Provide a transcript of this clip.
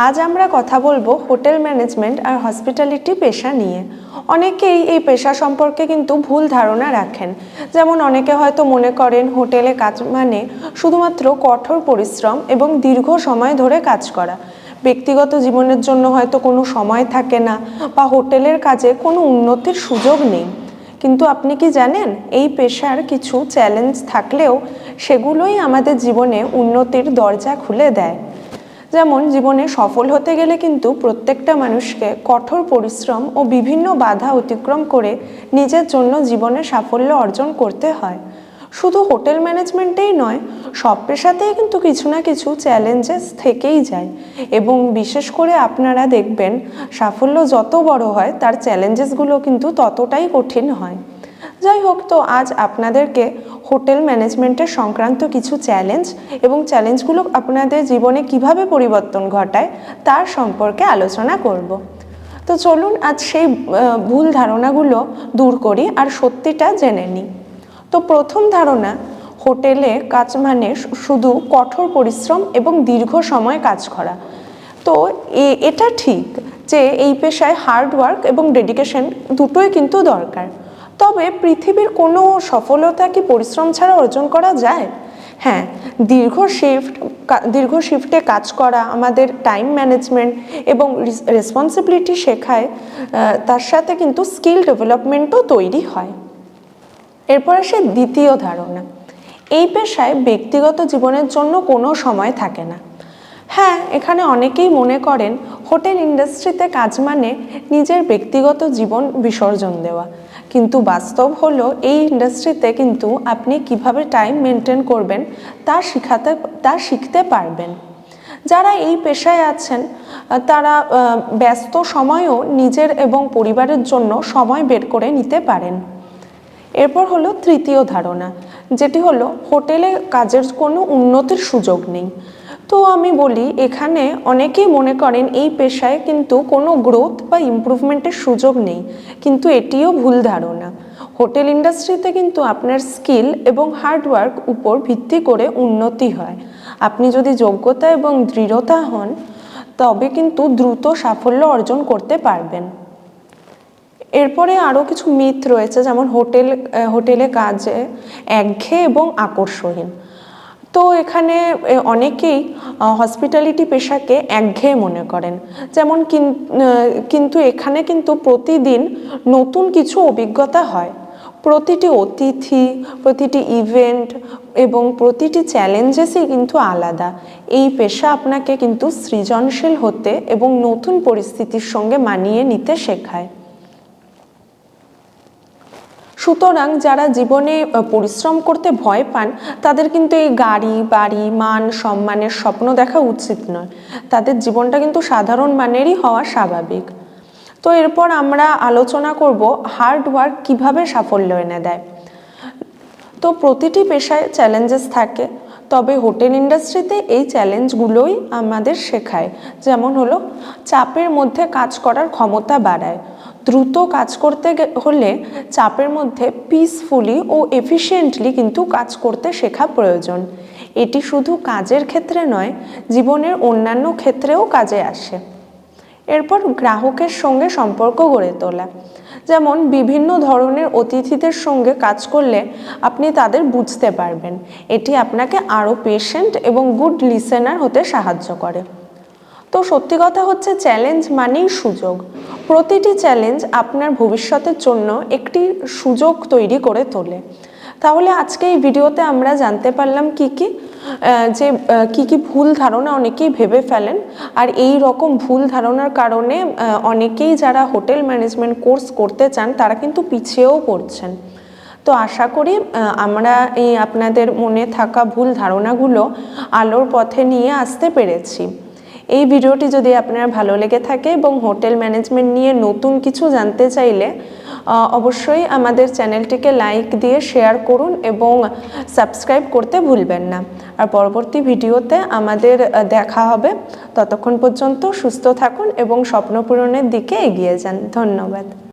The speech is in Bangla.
আজ আমরা কথা বলবো হোটেল ম্যানেজমেন্ট আর হসপিটালিটি পেশা নিয়ে। অনেকেই এই পেশা সম্পর্কে কিন্তু ভুল ধারণা রাখেন। যেমন অনেকে হয়তো মনে করেন হোটেলে কাজ মানে শুধুমাত্র কঠোর পরিশ্রম এবং দীর্ঘ সময় ধরে কাজ করা। ব্যক্তিগত জীবনের জন্য হয়তো কোনো সময় থাকে না বা হোটেলের কাজে কোনো উন্নতির সুযোগ নেই। কিন্তু আপনি কি জানেন, এই পেশার কিছু চ্যালেঞ্জ থাকলেও সেগুলোই আমাদের জীবনে উন্নতির দরজা খুলে দেয়। যেমন জীবনে সফল হতে গেলে কিন্তু প্রত্যেকটা মানুষকে কঠোর পরিশ্রম ও বিভিন্ন বাধা অতিক্রম করে নিজের জন্য জীবনে সাফল্য অর্জন করতে হয়। শুধু হোটেল ম্যানেজমেন্টেই নয়, সব পেশাতেই কিন্তু কিছু না কিছু চ্যালেঞ্জেস থেকেই যায় এবং বিশেষ করে আপনারা দেখবেন সাফল্য যত বড় হয় তার চ্যালেঞ্জেসগুলো কিন্তু ততটাই কঠিন হয়। যাই হোক, তো আজ আপনাদেরকে হোটেল ম্যানেজমেন্টের সংক্রান্ত কিছু চ্যালেঞ্জ এবং চ্যালেঞ্জগুলো আপনাদের জীবনে কিভাবে পরিবর্তন ঘটায় তার সম্পর্কে আলোচনা করব। তো চলুন আজ সেই ভুল ধারণাগুলো দূর করি আর সত্যিটা জেনে নিই। তো প্রথম ধারণা, হোটেলে কাজ মানে শুধু কঠোর পরিশ্রম এবং দীর্ঘ সময় কাজ করা। তো এটা ঠিক যে এই পেশায় হার্ড ওয়ার্ক এবং ডেডিকেশন দুটোই কিন্তু দরকার। তবে পৃথিবীর কোনো সফলতা কি পরিশ্রম ছাড়া অর্জন করা যায়? হ্যাঁ, দীর্ঘ শিফটে কাজ করা আমাদের টাইম ম্যানেজমেন্ট এবং রেসপন্সিবিলিটি শেখায়, তার সাথে কিন্তু স্কিল ডেভেলপমেন্টও তৈরি হয়। এরপর আসে দ্বিতীয় ধারণা, এই পেশায় ব্যক্তিগত জীবনের জন্য কোনো সময় থাকে না। হ্যাঁ, এখানে অনেকেই মনে করেন হোটেল ইন্ডাস্ট্রিতে কাজ মানে নিজের ব্যক্তিগত জীবন বিসর্জন দেওয়া, কিন্তু বাস্তব হলো এই ইন্ডাস্ট্রিতে কিন্তু আপনি কিভাবে টাইম মেনটেন করবেন তা শিখতে পারবেন। যারা এই পেশায় আছেন তারা ব্যস্ত সময়েও নিজের এবং পরিবারের জন্য সময় বের করে নিতে পারেন। এরপর হলো তৃতীয় ধারণা, যেটি হলো হোটেলে কাজের কোনো উন্নতির সুযোগ নেই। তো আমি বলি, এখানে অনেকেই মনে করেন এই পেশায় কিন্তু কোনো গ্রোথ বা ইমপ্রুভমেন্টের সুযোগ নেই, কিন্তু এটিও ভুল ধারণা। হোটেল ইন্ডাস্ট্রিতে কিন্তু আপনার স্কিল এবং হার্ডওয়ার্ক উপর ভিত্তি করে উন্নতি হয়। আপনি যদি যোগ্যতা এবং দৃঢ়তা হন তবে কিন্তু দ্রুত সাফল্য অর্জন করতে পারবেন। এরপরে আরও কিছু মিথ রয়েছে, যেমন হোটেলে কাজে একঘেয়ে এবং আকর্ষণীয়। তো এখানে অনেকেই হসপিটালিটি পেশাকে একঘেয়ে মনে করেন, যেমন কিন্তু এখানে কিন্তু প্রতিদিন নতুন কিছু অভিজ্ঞতা হয়। প্রতিটি অতিথি, প্রতিটি ইভেন্ট এবং প্রতিটি চ্যালেঞ্জেসই কিন্তু আলাদা। এই পেশা আপনাকে কিন্তু সৃজনশীল হতে এবং নতুন পরিস্থিতির সঙ্গে মানিয়ে নিতে শেখায়। সুতরাং যারা জীবনে পরিশ্রম করতে ভয় পান তাদের কিন্তু এই গাড়ি, বাড়ি, মান সম্মানের স্বপ্ন দেখা উচিত নয়। তাদের জীবনটা কিন্তু সাধারণ মানেরই হওয়া স্বাভাবিক। তো এরপর আমরা আলোচনা করব হার্ড ওয়ার্ক কীভাবে সাফল্য এনে দেয়। তো প্রতিটি পেশায় চ্যালেঞ্জেস থাকে, তবে হোটেল ইন্ডাস্ট্রিতে এই চ্যালেঞ্জগুলোই আমাদের শেখায়। যেমন হলো, চাপের মধ্যে কাজ করার ক্ষমতা বাড়ায়। দ্রুত কাজ করতে হলে চাপের মধ্যে পিসফুলি ও এফিশিয়েন্টলি কিন্তু কাজ করতে শেখা প্রয়োজন। এটি শুধু কাজের ক্ষেত্রে নয়, জীবনের অন্যান্য ক্ষেত্রেও কাজে আসে। এরপর গ্রাহকের সঙ্গে সম্পর্ক গড়ে তোলা, যেমন বিভিন্ন ধরনের অতিথিদের সঙ্গে কাজ করলে আপনি তাদের বুঝতে পারবেন। এটি আপনাকে আরও পেশেন্ট এবং গুড লিসেনার হতে সাহায্য করে। তো সত্যি কথা হচ্ছে, চ্যালেঞ্জ মানেই সুযোগ। প্রতিটি চ্যালেঞ্জ আপনার ভবিষ্যতের জন্য একটি সুযোগ তৈরি করে তোলে। তাহলে আজকে এই ভিডিওতে আমরা জানতে পারলাম কি কি ভুল ধারণা অনেকেই ভেবে ফেলেন, আর এই রকম ভুল ধারণার কারণে অনেকেই যারা হোটেল ম্যানেজমেন্ট কোর্স করতে চান তারা কিন্তু পিছিয়েও পড়ছেন। তো আশা করি আমরা এই আপনাদের মনে থাকা ভুল ধারণাগুলো আলোর পথে নিয়ে আসতে পেরেছি। এই ভিডিওটি যদি আপনার ভালো লেগে থাকে এবং হোটেল ম্যানেজমেন্ট নিয়ে নতুন কিছু জানতে চাইলে অবশ্যই আমাদের চ্যানেলটিকে লাইক দিয়ে শেয়ার করুন এবং সাবস্ক্রাইব করতে ভুলবেন না। আর পরবর্তী ভিডিওতে আমাদের দেখা হবে। ততক্ষণ পর্যন্ত সুস্থ থাকুন এবং স্বপ্ন পূরণের দিকে এগিয়ে যান। ধন্যবাদ।